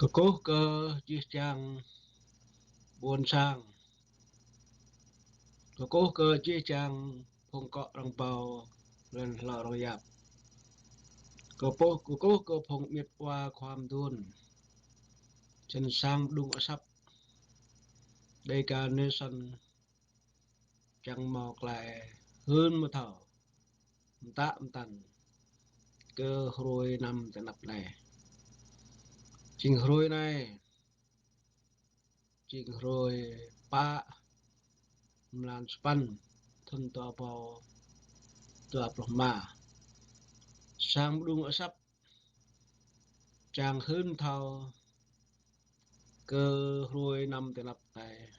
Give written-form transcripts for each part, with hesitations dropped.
Cơ cố cơ chia chang buồn sang cơ cố cơ chia chang phong cọ răng bào lên lò rò yạp cơ cố cơ phong miệt quaความดุนchân sang đung ở sắp đây cả nơi sân chẳng mọc lại hơn một thảo tạm tần cơ rồi nằm tại nắp này trình rồi này trình rồi pa mlan span thân to bào tua mà sang đung ở sắp chàng hơn thảo cơ rồi nằm tại nắp này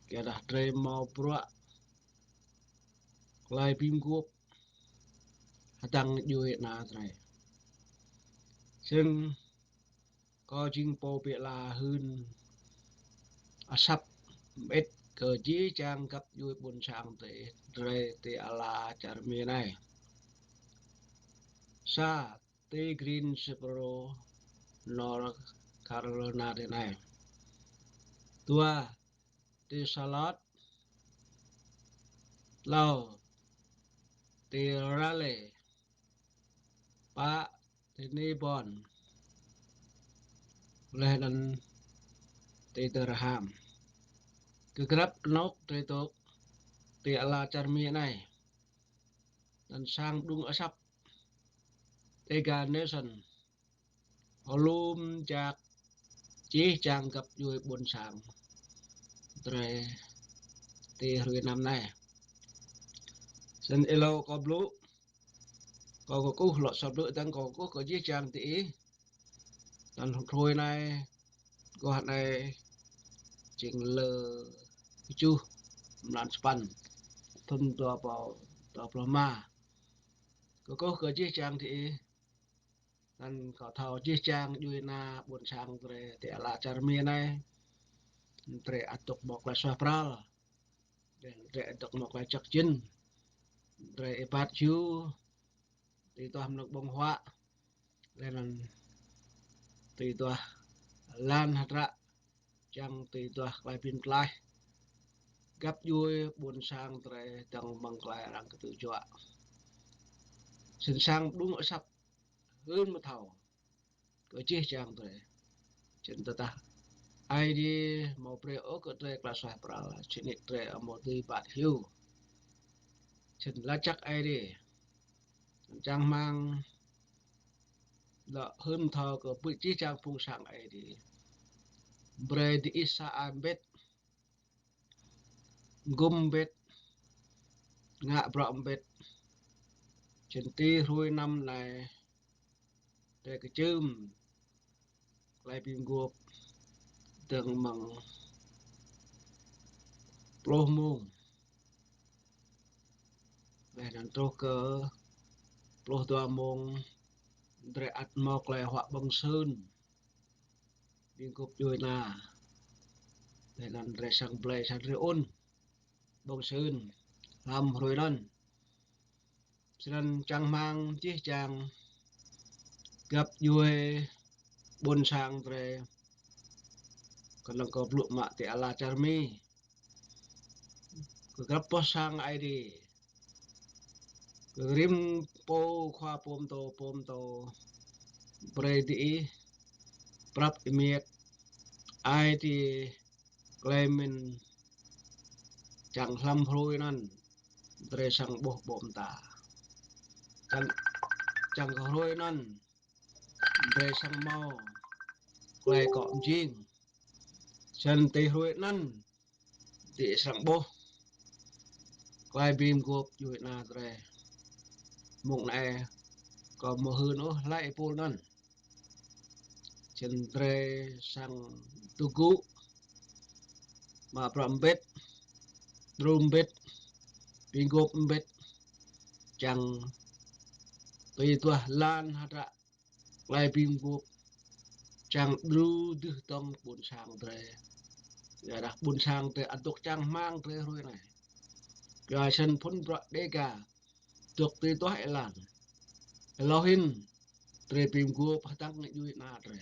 kẻ đã trề màu bụa lại phim guốc tăng vui na nàyซึ่งcó chính bộ bị là hơn sắp ít cờ chí trang cấp vui buồn sang tới rồi thì là chả mi này sa tây green separo North Carolina thế này tua tây salad lau tây raleigh pa tây nebon lehan tây Durham cứ grab nóc tây tốt tây là chả mi này dan sang đúng ở sắp Tega Nation Holumจากchí trang gặp vui buồn sáng rồi thì hồi năm nay sân elo có blue có cú lọt sập đuổi tăng có chí trang tí dan hồi này có hạn này chỉnh lờ chu làm span thân tua mà có chí trang thì dan có thao chí trang vui na buồn sáng rồi thì là charmi này tre atok mok la swapral tre atok mok la chak chin tre epat chu ti to ham nok bong hwa lenan ti to lan hatra chang ti to klai pin klai gap yui buồn sang tre tang bang klai rang tu chwa sin sang đúng ở sắp hơn một thầu có chia chang tre chen ta ai đi mau pre o ko tre klas swapral chini tre mo ti pat hiu chen la chắc ai đi trang mang là hơn thọ của bự chí trang phung sang ấy đi bread isa ambet gum bet ngạ bọng bet chân ti ruồi năm này để cái chum lại bìm guộc từng măng plo mông về đàn trâu cờ plo tua mông để ăn mọc lại họa băng sơn bìm guộc vui na để đàn để sang play sang rion băng sơn làm rồi lần nên trang mang chiếc trang gặp vui buồn sang về còn lần có lụa mạ thì là charmi gặp po sang ai đi rim po khoa pom to bredi prap imiet ai thì claimin chẳng lâm hôi nan tre sang boh bom ta chẳng chẳng hôi nan tre sang mau clay cọm jing chân tê hôi nan tê sang boh clay bim gộp vui na tre mộng này có một hư nó lại pol nan chân tre sang tugu mà pram bet drum bet pingop bet chẳng tùy tua lan hatra lại pingop chẳng dru đưa tông buồn sang tre ya dah buồn sang tre atok chẳng mang tre rồi này ya sân phun bra dega tuk tùy tua hay lan Elohim tre pingop hatang ni duit na tre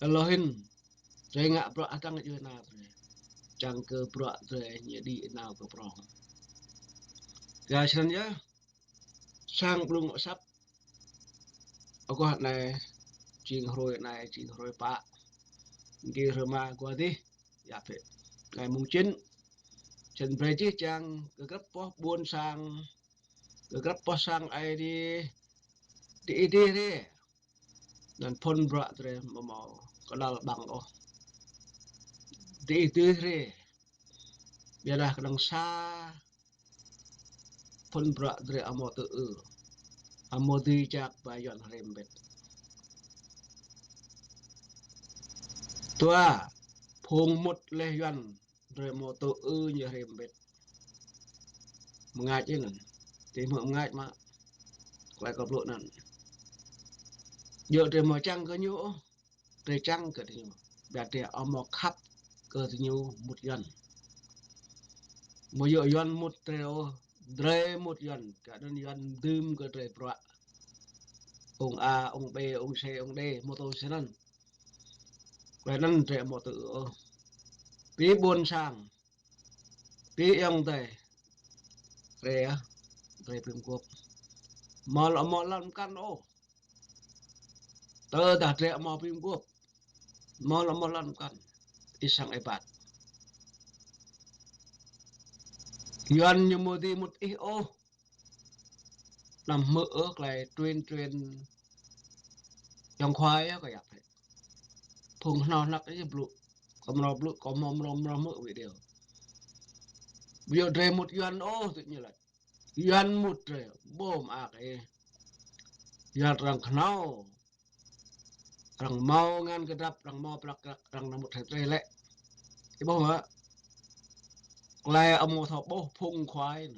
Elohin tre ngạ pro atang ju na tre chang ke pro tre nya di nào ke pro ya san ya sang blung sap ako hat này ching hroi pa ki rma ko đi ya pe ngày mùng chín chân về chi chang ke gấp po buôn sang ke gấp po sang ai đi đi dan pon bra tre mau kadal bang o di re biarlah kadang sa pon bra tre amo tu amo di jak bayon rembet tua phùng một leh yuan tre mo tu nya rembet mengaji nan ti mengaji ma klai ko blo nan yo tre mo chang ko nyu tre chang ke nyu ba tre amo khap ke nyu mut yuan mo yo yuan mut tre o dre mut yuan ka don yuan dum ke tre pra ông A ông B ông C ông D mô tô xe năn vậy năn trẻ mô tự bí buôn sang bí ông tề rẻ rẻ phim quốc mà làm căn ô tơ đã trẻ mà phim quốc mà làm căn isang ebat yuan như mô đi một ý ô nằm mơ ước lại truyền dòng khoai á có dạp hết phùng nó nắp cái blu có mồm mơ bị điều bây giờ trẻ một yuan ô tự nhiên là yuan một trẻ bom à cái yuan răng khao răng mau ngan kedap răng mau plak răng namut hetre lệ cái bom á lại amo thọ bố phung khoai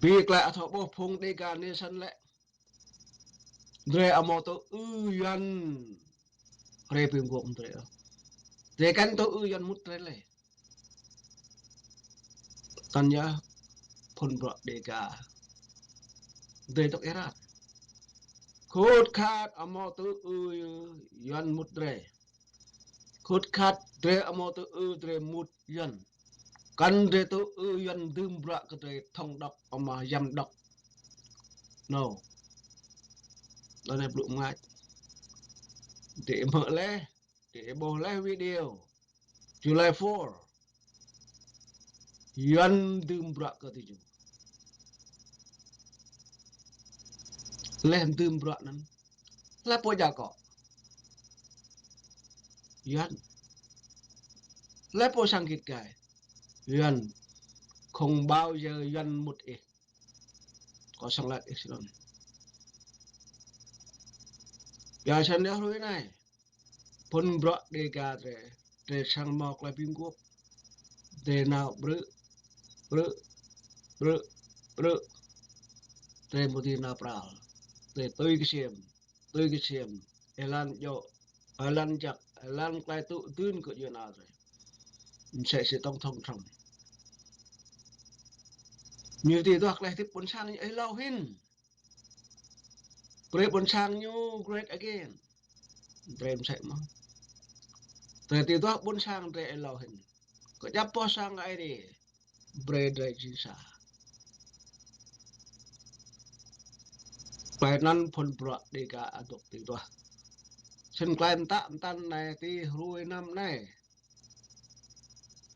việc lại thọ bố phung đi cả nên sân lệ rồi amo to uyan rồi phim gồm rồi kan to uyan mut rồi lệ tanya phun bọ đi cả rồi to erat khốt khát amo to uyan mut rồi khốt khát rồi amo to rồi mut yan kan rồi to uyan dum bra cái rồi thông đọc ama yam đọc no đó là blue ngay để mở lẽ để bổ lẽ video July 4 Yuan dum bra ke tujuh leh dum bra nan la po jako Yuan la po sangkit kai Yuan không bao giờ Yuan một ít có sang lại epsilon ya san dia hui nai pun bra de ga tre sang mok la ping guop de nào bru bru bru tre mudi na pral tre tôi cái xiêm elan yo elan jak elan klai tu tun ko yo na rồi sẽ tông thông thông như thì tôi lại tiếp bốn sang ấy lâu hin great bốn sang như great again dream sẽ mà từ thì tôi bốn sang dream lâu hin có chấp po sang ai đi bread dream chính sa bài nan phun bọt đi cả aduk thì tôi xin quen tạm tan này thì ruồi năm này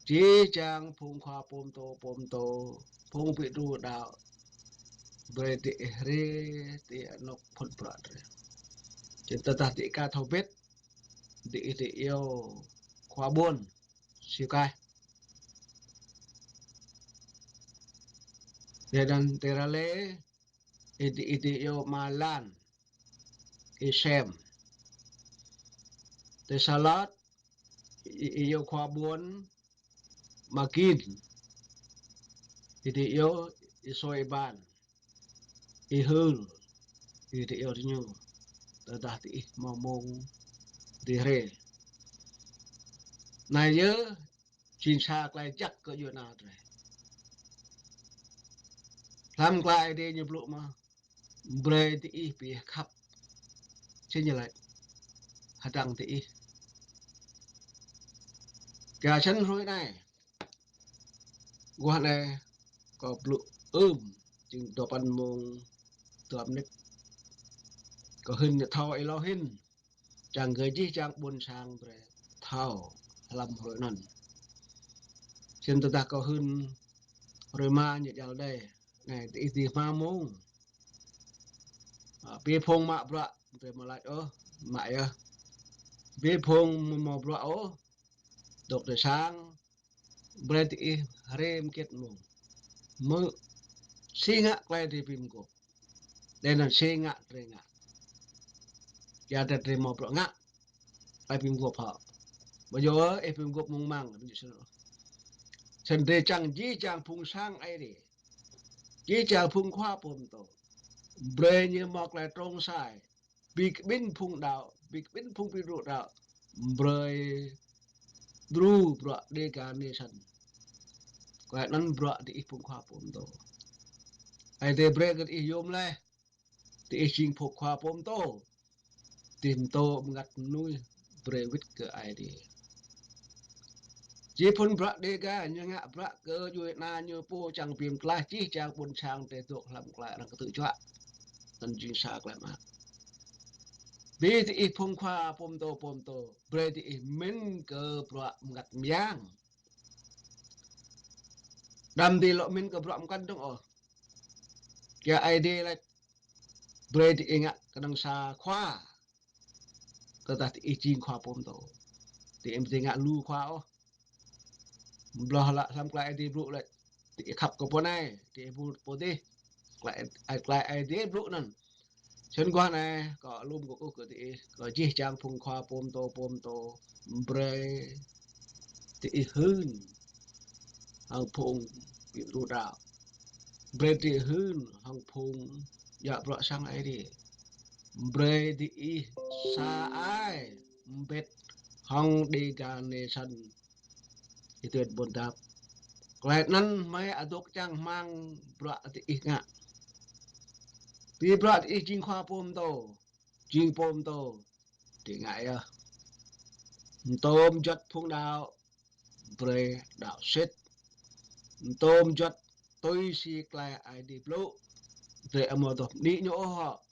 chỉ chàng phun khoa pom tô phun bị ru đào bread re thì nó phun bọt rồi chúng ta thì cả thầu biết thì yêu khóa buôn siêu cai dan terale iti yêu malan isem te salat yêu khóa buôn makin iti yêu isoy ban ihul iti yêu nyu ta ti mong di re này nhớ xin xa lại chắc có chuyện nào rồi làm lại đi nhập lộ mà bre thì bị khắp trên như lại hadang ti cả chân rồi này gua này có bự chừng tổ pan mông tụm nít có hình thao ai lo hình chẳng người chi chẳng buồn sang rồi thao làm rồi nần trên ta có hình rồi ma như giờ đây này thì ma mông bia phong mạ bạ rồi mà lại mại bia phong mà bạ độc để sáng berarti rem ket mông mơ singa klay di pim ko dan singa trenga ya ada tremo bro nga ai pim ko pa ba yo e pim ko mong mang bi so sen de chang ji chang phung sang ai đi ji chang phung khoa pom to bre như mọc lại trong sai big bin phung đạo big bin phung pi ru đạo bre dru bro de ka ne san ko nan bro di phung khoa pom to ai de bre ga i yom le ti ching phung khoa pom to tìm tô ngặt nuôi brevit ke ai đi chỉ phun bạc đi cả nhưng ngạ bạc cơ duy na như po chẳng phim class chỉ chẳng buồn sang để thuộc làm lại là cái tự chọn tận chuyên sạc lại mà vì thì phong khoa pom tô bre thì min cơ bạc ngặt miang đam đi lộ min cơ bạc căn đông ở cái ai đi là bre thì ngạ cái đằng xa khoa cơ ta thì chuyên khoa pom tô thì em thì ngạ lu khoa belah lah sampai ID blue lại thì khắp cái bọn này thì bố đi lại ID blue nè chân qua này có lùm của cô thì có chỉ trang phun khoa pom to bre thì hơn hàng phun bị rù đạo bre thì hơn hàng phun dạ rõ sang ai đi bre thì sa ai bet hàng đi gan nation itu buồn đáp lại năn mấy aduk chang mang bra ti inga pi bra ti jing khoa pom to thì ngại tôm giật phung đào bre đào set tôm giật tôi si klai ai đi blue để mà to đi nhổ họ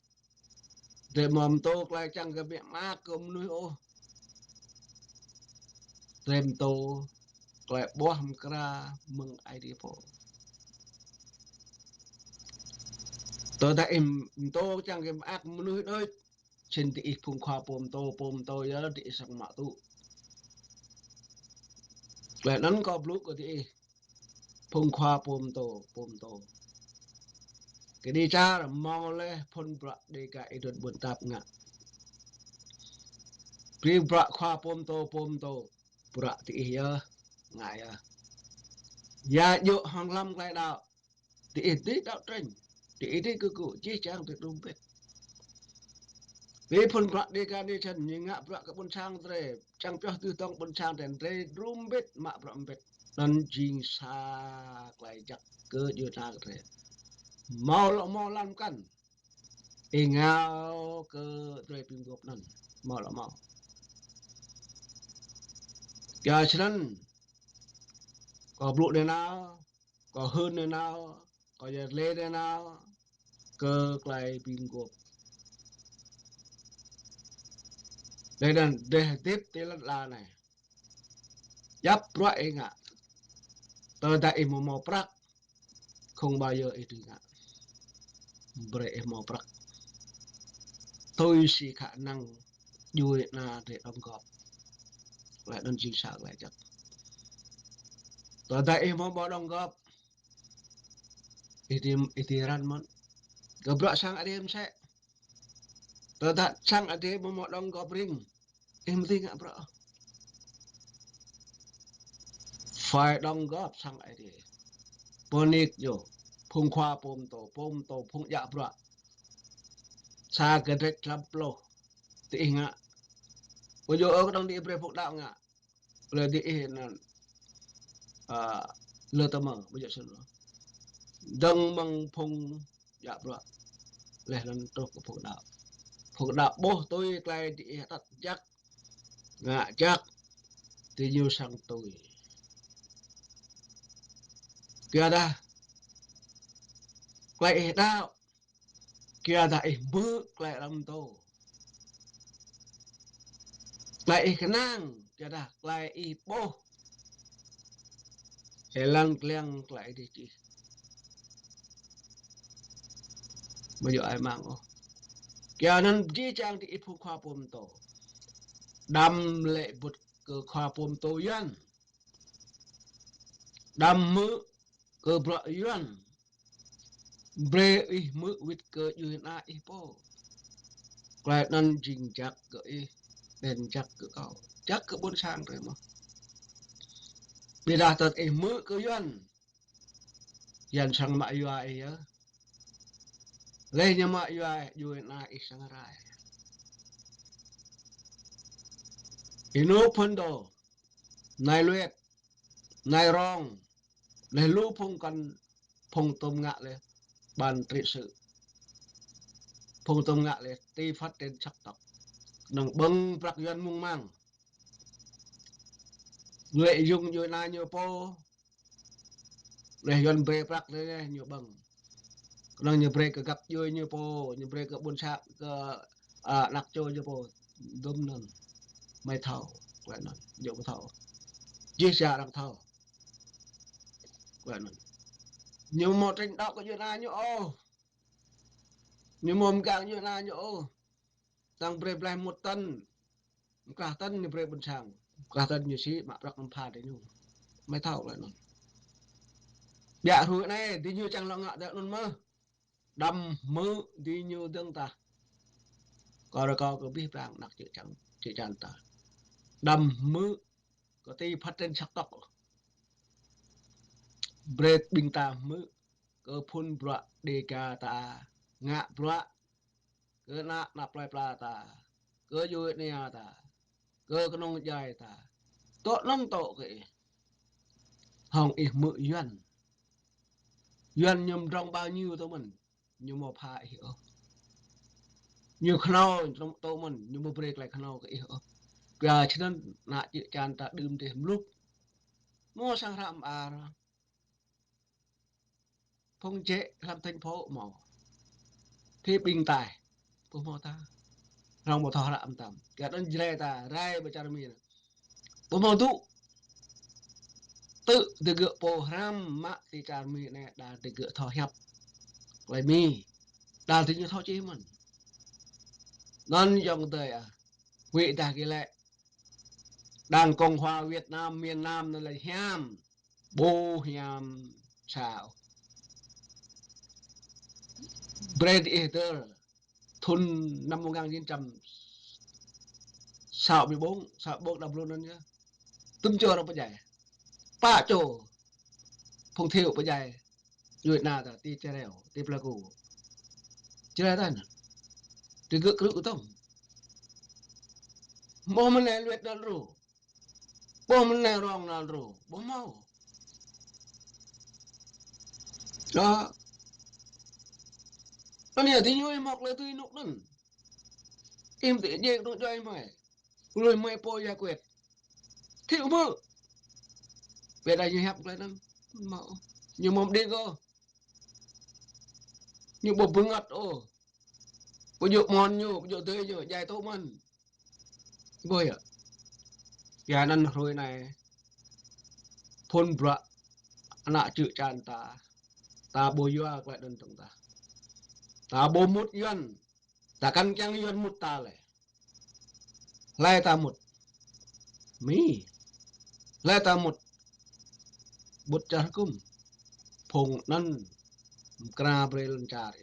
để mầm to klai chang cái mẹ má cơm nuôi rem to klai boh kra mừng ai đi po tôi đã em tô chẳng cái ác nuôi đôi trên thị phùng khoa pom to giờ thị sang mạ tu lại nắn có blue của thị phùng khoa pom to cái đi cha là mau le phun bạc đi cái đợt buồn tạp ngạ pri bạc khoa pom to bạc thị giờ ngại ya dụ hàng lâm lại đạo thị tí đạo tranh thị tí cứ cụ chi trang thì đúng biết vì phun bạc đi cái đi chân nhưng ngạ bạc cái buồn sang rồi trang cho tư tông buồn sang đến đây đúng biết mạ bạc biết nên chính xác lại chắc cơ chưa ra rồi mau làm căn ngao cơ rồi pin gộp năn mau giờ cho nên có bự thế nào có hơn thế nào có giờ lên thế nào cơ lại pin gộp đây là để tiếp thế là này giáp loại anh ạ tôi tại mò prak không bao giờ itu ngạ bre mò prak tôi chỉ khả năng duy na để đóng góp lại đơn chính xác lại chắc tôi tại mò bỏ đóng góp itiran mon gabra sang adem sẽ tôi tại sang adem mò đóng góp ring em tin ngạ bro phải đóng góp sang adem ponik yo phung khoa pom to phung dạ bro sa cái đấy làm plo thì ngạ bây giờ ở trong đi bre phục đạo ngạ là đi là lơ tâm bây giờ xin đăng bằng phung dạ bro lên lên tôi của phục đạo bố tôi lại đi đặt chắc ngạ chắc thì nhiều sang tôi kia đã lại đạo kia đại mơ lại làm tô lại cái nang kia đã lại bố helang kleng lại đi chị bây giờ ai mang ô kia nan ji chang thì ipu khoa pom tô đam lệ bút cơ khoa pom tô yan đam mơ cơ bra yan bre mơ wit cơ yu na ipo lại nan jing chắc cơ đèn chắc cơ cao chắc cơ bốn sang rồi mà bây giờ tật mơ cơ yan sang ma yu ai á lấy nhà ma yu na isang rai ino phondo nai luet nai rong nai lu phong kan phong tôm ngạ le ban trị sự phong tôm ngạ le ti phát trên sắc tộc nang bưng bạc yan mung mang lệ dùng yu na như po le yan bre bạc le như bưng nang như bre cái gặp yu như po như bre cái bún sạp cái nặc trôi như po đâm nần mai thầu quậy nần dậu thầu chia sẻ đằng thầu quậy nần nhiều một trên đạo có yu na như ô như mồm càng yu na như ô tăng bre bre một tân cả tân như bre bún sang cả tân như sĩ mà bạc làm pha đấy nhung mai thầu lại nần dạ rồi này thì như chẳng lo ngạ được luôn mơ đâm mơ đi như tương ta có rồi có biết rằng đặc chữ chẳng ta đâm mơ có tí phát trên sắc tóc bread bình ta mơ có phun bọa đề ca ta ngạ bọa có nạp lại pla ta có vui nè ta có nông dài ta tốt lắm tổ cái hồng ít mơ duyên nhầm trong bao nhiêu tao mình nhưng mà phải hiểu nhiều khâu trong tao mình nhưng mà break lại khâu cái hiểu giờ cho nên nãy chữ chan ta đâm thêm lúc mua sang ram phong chế làm thành phố mỏ thì bình tài phố mỏ ta rong một thọ làm tầm cái đó dễ ta rai bây giờ mình phố mỏ tụ tự từ gỡ po ram mạ thì cha mình này đã từ gỡ thọ hẹp lại mi đã từ như thọ chế mình non dòng đời vị ta cái lệ đảng Cộng hòa Việt Nam miền Nam nó là hiam bô hiam sao bread eater thun năm 1964 sáu bộ đập luôn nhá tum cho nó bây giờ pa cho phong thiệu bây giờ rồi nào ta ti chơi đèo ti plaku chơi ta nè ti gỡ cự tông bố mình này luyện đàn ru bố mình này rong đàn ru bố mau đó nó này thì như em học lại tôi nục nè em tự nhiên nó cho em mày rồi mày po ra quẹt thiệu mơ về đây như hẹp lại năm mạo như mồm đi cơ như bộ bưng ngặt ô bộ dụ mòn như bộ dụ tươi như dài tô mình bơi à nhà năn rồi này phun bạ nạ chữ tràn ta ta bồi yoa lại đơn tổng ta ta bố một yuan ta căn chăng yuan một ta lại ta một mi lại ta một bút char kum phong nan kra brelan char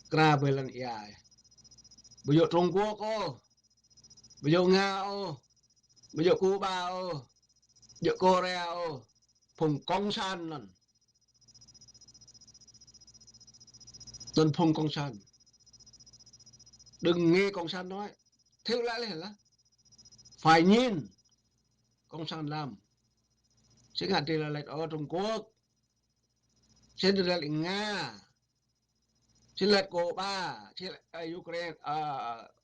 kra brelan ia bây giờ Trung Quốc ô bây giờ Nga ô bây giờ Cuba ô bây giờ Korea ô phong công san lần tên phong công san đừng nghe công san nói thiếu lại là phải nhìn công san làm sẽ hạn thì là lệch ở Trung Quốc sẽ là lệch Nga sẽ lệch Cuba sẽ lệch Ukraine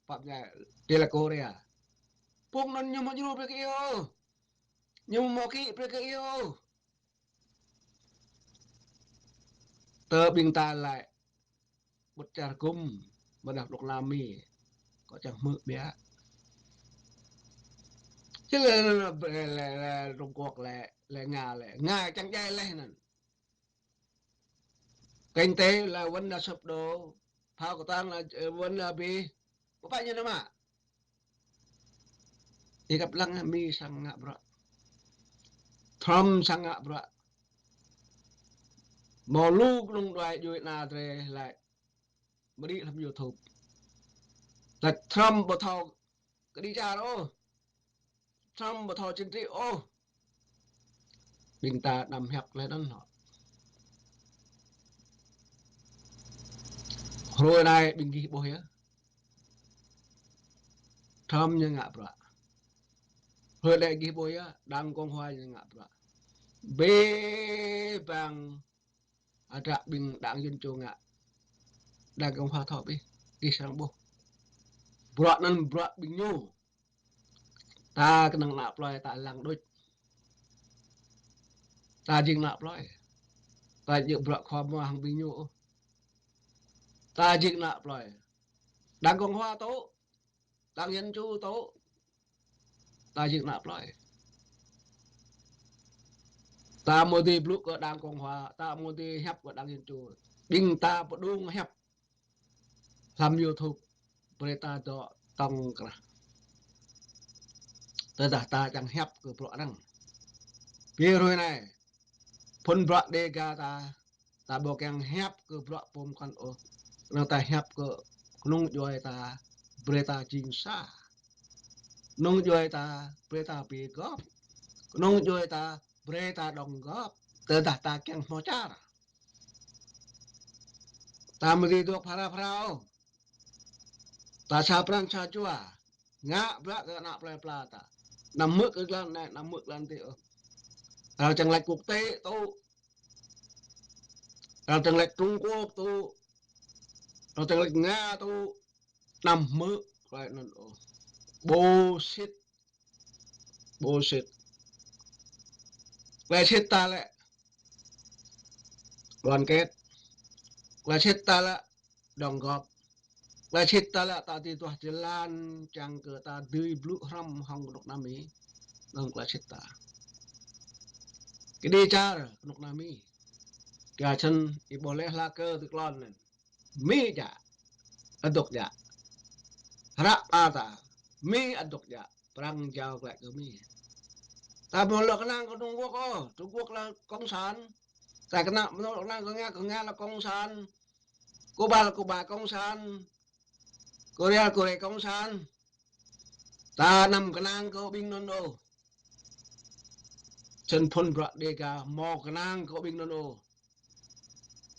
phạm nhà thì là Korea puk non nyu mo juru pe kio nyu mo ki pe kio tơ bình ta lại một trà cung mà đặt độc làm mì có chẳng mực bé chứ là Trung Quốc là Nga chẳng dây lên nè kinh tế là vấn là sụp đổ phao của tăng là vấn là bị có phải như thế mà thì gặp lăng mi sang ngạ bro Trump sang ngạ bro mò lu lung đoài vui na tre lại mới đi làm YouTube là Trump bỏ thầu cái đi ra đó Trump bỏ thầu chính trị ô bình ta nằm hẹp lên đó nọ rồi này bình ghi bồi á Trump như ngạ bro rồi lại ghi bồi á đang con hoa như ngạ bro bê bằng ada bình đảng dân chủ ngạ đang con hoa thọ bi ghi sang bố bro nan bro bình nhu ta cái năng nạp loài ta lăng đôi ta dừng nạp loài ta dự bro khoa mua hàng bình nhu ta dừng nạp loài đang con hoa tố đang dân chủ tố ta dừng nạp loài ta mua đi blue của đang con hoa ta mua đi hẹp của đang dân chủ bình ta bộ đung hẹp làm YouTube berita do tong kra ta chẳng hẹp của bro năng vì rồi này phun bro đề ga ta bộ càng hẹp của bro pom con ô nó ta hẹp của nung joy ta berita chính sa nung joy ta berita pi góp nung joy ta berita đồng góp ta càng mo char ta mới được para ta sa prang sa chua ngã bra cái nạp lại plata nằm mực cái lan này nằm mực lan tiệu rồi chẳng lệch quốc tế tu rồi chẳng lệch Trung Quốc tu rồi chẳng lệch Nga tu nằm mực lại nó bullshit bullshit lại chết ta lại đoàn kết lại chết ta lại đồng góp lại chết ta lại ta thì tuah jalan chẳng ke ta dui blue ram hong độc nam mỹ nông lại chết ta cái đi cha rồi độc nam mỹ cái chân boleh lah ke tu klon nen mi ja aduk ja rak ata mi aduk ja perang jauh lại ke mi ta mau lo kenang ke Trung Quốc là cộng sản ta kenang mau lo kenang ke Nga là cộng sản Cuba là Cuba cộng sản Korea Korea cộng sản ta nằm kenang ke bing non do chân phun brak dega mau kenang ke bing non do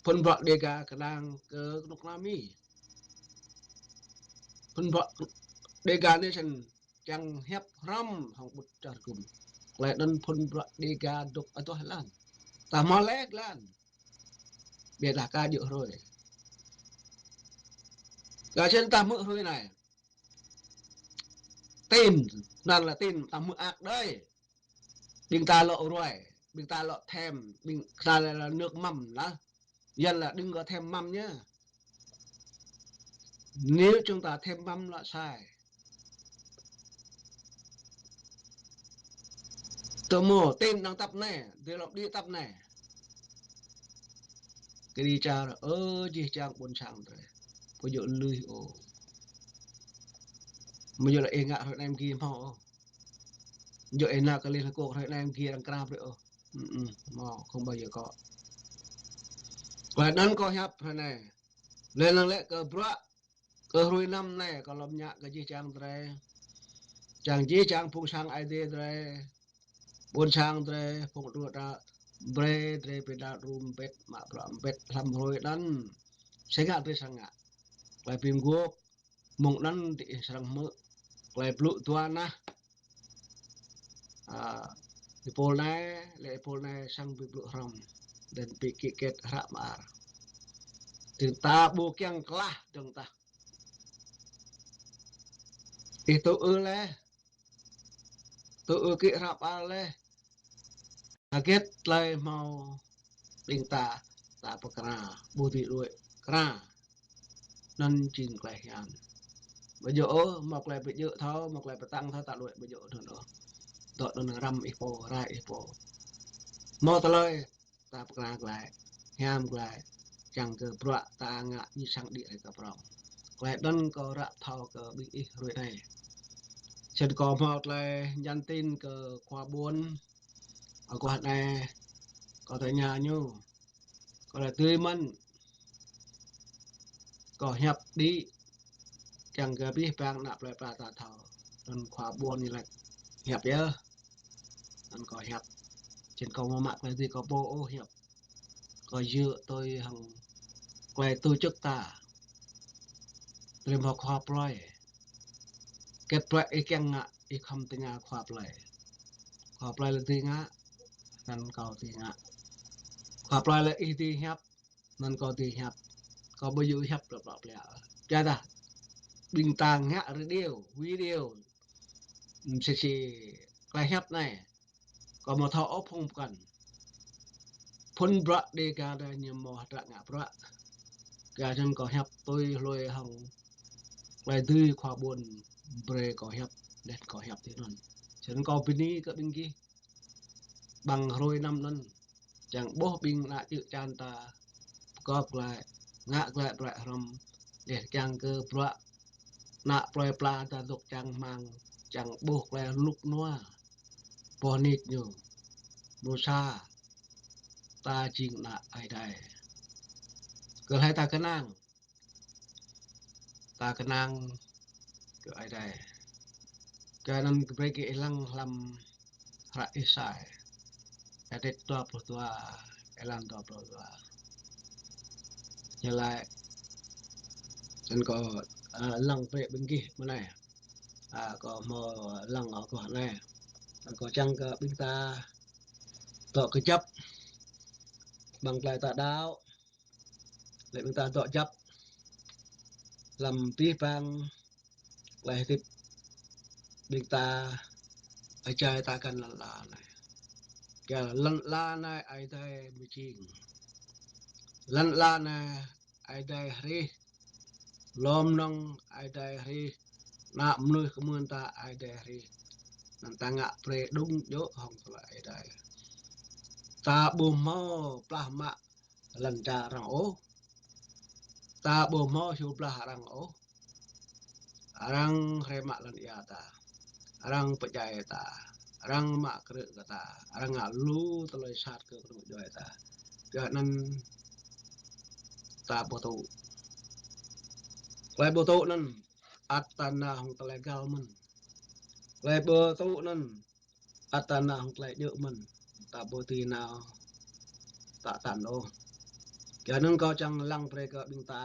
phun brak dega kenang ke Nuk Nami phun brak dega ni chân chẳng hẹp ram hong bút jar kum lại đơn phun brak dega đục ở to lan ta mau lek lan biệt là ca điệu rồi cả trên ta mượn thôi này tin nan là tin ta mượn ác đây bình ta lộ rồi bình ta lộ thèm bình ta là nước mắm đó dân là đừng có thèm mắm nhá nếu chúng ta thêm mắm là sai tôi mua tin đang tập này tôi lọc đi tập này cái đi cha rồi gì chàng buồn chẳng rồi bây giờ lười ô bây giờ là ngạ rồi em kia mau giờ nào cái lên cô rồi em kia đang cram rồi ô mau không bao giờ có và đang có hấp rồi này lên lần lẽ cơ bữa cơ hồi năm này có làm nhạc cái gì chàng rồi chàng gì chàng phụng sang ai đây rồi buồn sang rồi phụng được ra bre rồi beda room bed mak bed làm hồi dan saya ngạ tới sang ngạ lại phim gua mong dan di serang mơ lại blue tuana di polnai sang blue ram dan pikiket ramar ta buộc yang kelah dong ta itu oleh tự kỹ rạp à lê à kết lại mau bình ta ta bậc ra bù thị đuổi ra nên chỉnh lại hiện bây giờ mọc lại bây giờ thao mọc lại tăng thao tạ đuổi bây giờ nữa đó nó ram ipo ra ipo mau ta lời ta bậc ra lại ham lại chẳng cơ bọa ta ngạ như sang địa cái prong lại đơn có rạ thao cơ bị rồi này trên có một lại nhắn tin cơ qua buôn ở quạt này có thể nhà nhu có là tươi mân có hẹp đi chẳng cơ biết bang nạp lại ta thao đơn qua buôn như là hẹp nhớ đơn có hẹp trên cầu mà mạng là gì có bộ hiệp có dựa tôi hằng quay tôi trước ta tôi mà khoa plei kết plei ý keng ngạ ý không tình ngạ khoa plei là gì ngạ nên có gì ngạ khoa plei là ý gì hiệp nên có gì hiệp có bao nhiêu hiệp được đọc lẹ cha ta bình tàng ngạ rồi điều video sẽ cái hiệp này có một thọ ốp không cần phun bọt đi cả đây nhưng mà trạng ngạ bọt cả chân có hiệp tôi lôi hằng lại tư khoa buồn bre có hiệp đến có hiệp thế non chân có bên đi cái bên kia bằng rồi năm lần chẳng bố bình lại tự chan ta có lại ngạ lại rom để chẳng cơ bọt nạ plei pla ta dục chẳng mang chẳng buộc lại lúc noa bonit nhiều bồ sa ta chỉnh nạ ai đây cứ hai ta kenang cứ ai đây cái năm cái cái lăng làm ra isai cái tua elang tua như lại chân có lăng về bên kia bên này có mò lăng ở quả này có chăng cái bên ta tọ cái chấp bằng lại tạ đáo lại bên ta tọ chấp làm tí vang lại tiếp bên ta ai chơi ta cần là này cái lần la này ai đây bị chìm lần la này ai đây ri lom nong ai đây ri nạm nuôi kemudian ta ai đây ri nanti ngak pre dung jo hong lại ai đây ta bù mau plah mak lần trà răng ố ta bù mau chu plah răng ố răng remak lần ia ta răng percaya ta răng mak kerek kata răng ngak lu teloi sat ke kedung joy ta ga nan ta botu lai botu nan atana hong telegal men lai botu nan atana hong telai deu men ta boti nào ta tan ô cái nâng có chẳng lăng pre cái bình ta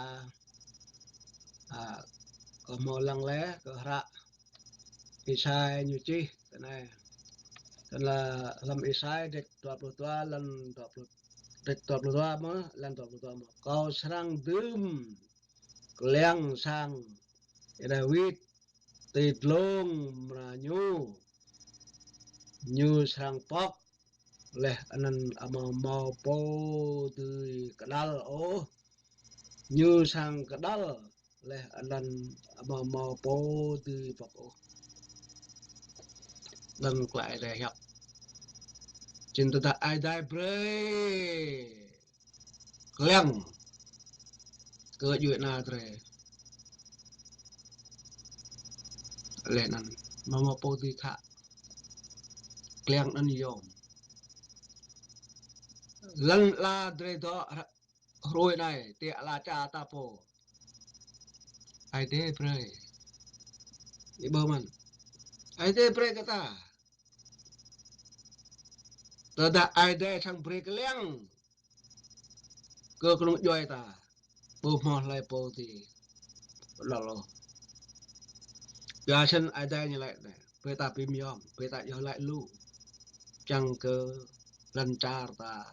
có mò lăng lé có rạ isai như chi cái này cái là làm isai để tuạp lụt toa lần tuạp lụt để tuạp lụt toa mà lần tuạp lụt toa mà có sang đơm leng sang cái này vít tịt lông mà nhu sang pok leh anan ama mau po từ kadal ô như sang kadal leh anan ama mau po từ pok ô dan lại để học cinta ta ai dai bre kleng ke juit na tre leh nan mama po từ kha kleng nan yom lần la dre đó rồi này tiệ là cha ta po ai thế bre đi bơ man ai thế bre kata tada ai thế sang bre kleng ke kelung joy ta bơ mo lai po thì lo ya chân ai thế như lại này pe ta pim yom pe ta yo lại lu chẳng cơ lần cha ta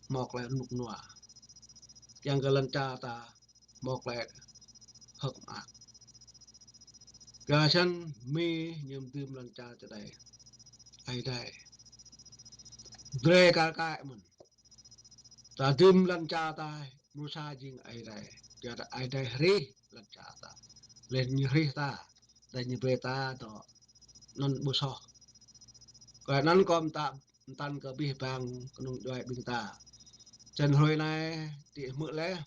mọc lại nục nọa chẳng cơ lần cha ta mọc lại hợp mạc gà chân mi nhầm tim lần cha cho đây ai đây dre cái mình ta tim lần cha ta musa jing ai đây dia ai đây ri lần cha ta lên như ri ta đây như beta đó non bù so cái nan com ta tan cái bì bang nung đôi bình ta chân hồi này thì mượn lẽ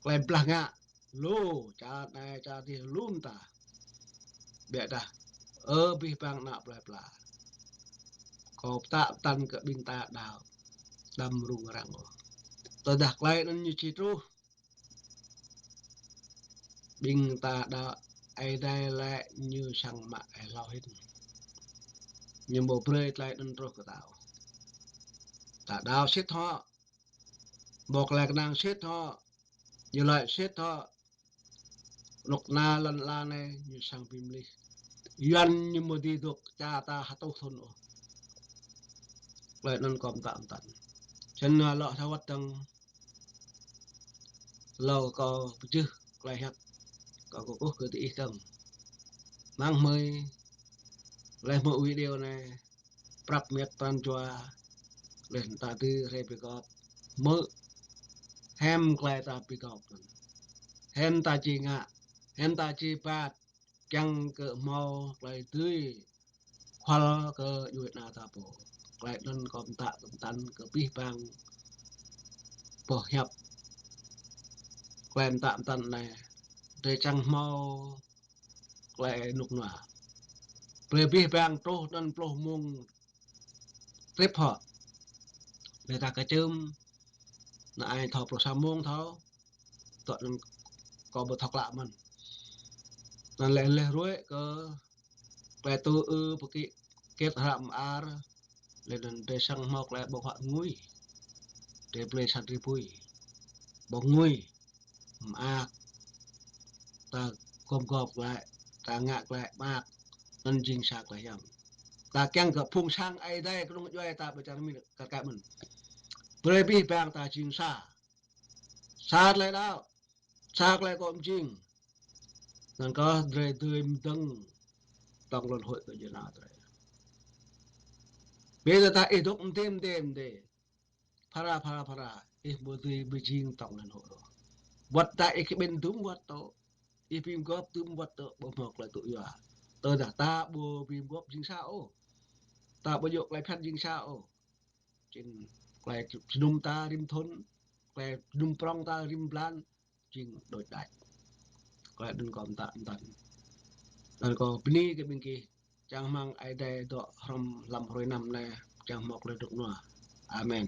kèm plak ngạ lu cha này cha thì luôn ta bịa ta bì bang nạ plak plak có ta tan cái bình ta đào đâm rung răng tôi đặt lại nó như chi tru bình ta đã ai đây lại như sang mạ ai lo hết nhưng bộ prey lại đơn trôi của tao ta đào xếp họ bọc lại đang xếp họ như lại xếp họ lục na lần la này như sang pim li yan như một đi được cha ta hát tốt thôn lại nên còn tạm tận chân lọ thao vật tăng lâu có chứ lại hạt có cố cứ tí cầm mang mới lại một video này prap miết pan chua lên ta tư rep gọt mơ hem lại ta pi gọt hem ta chi ngạ hem ta chi pat chẳng cỡ mau lại tươi khoa cỡ yuet na ta po lại nên còn tạ tận cỡ pi bang po hiệp quen tạm tận này để chẳng mau lại nục nọ về pi bang trô nên pro mông tiếp họ để ta cái chôm là ai thọ pro sa mông tháo tọt có một thọc lạ mình là lệ ruồi cơ về tu bực kết hàm ar lên để sang mọc lại bộ phận nguy để play sát ripui bộ nguy mà ta gom gọp lại ta ngạc lại bạc nên chính xác lại nhầm ta keng gặp phung sang ai đây cũng không cho ta bây giờ mình cả mình play bi bang ta chính xác sát lại đó sát lại gom chính nên có đời tươi tưng trong luận hội của dân nào đấy bây giờ ta ít đúc thêm để para bữa tươi bây chính trong luận hội đó vật tại cái bên túm vật tổ phim góp túm vật tổ bộ mọc lại tụi giờ tôi đã ta bùa phim góp chính sao ta bây giờ lại phát chính sao trên lại nung ta rim thôn lại nung prong ta rim plan chính đổi đại lại đừng còn tạm tận dan ko bini ke bingki chẳng mang ai đây đó làm hồi năm này chẳng mọc lại được nữa amen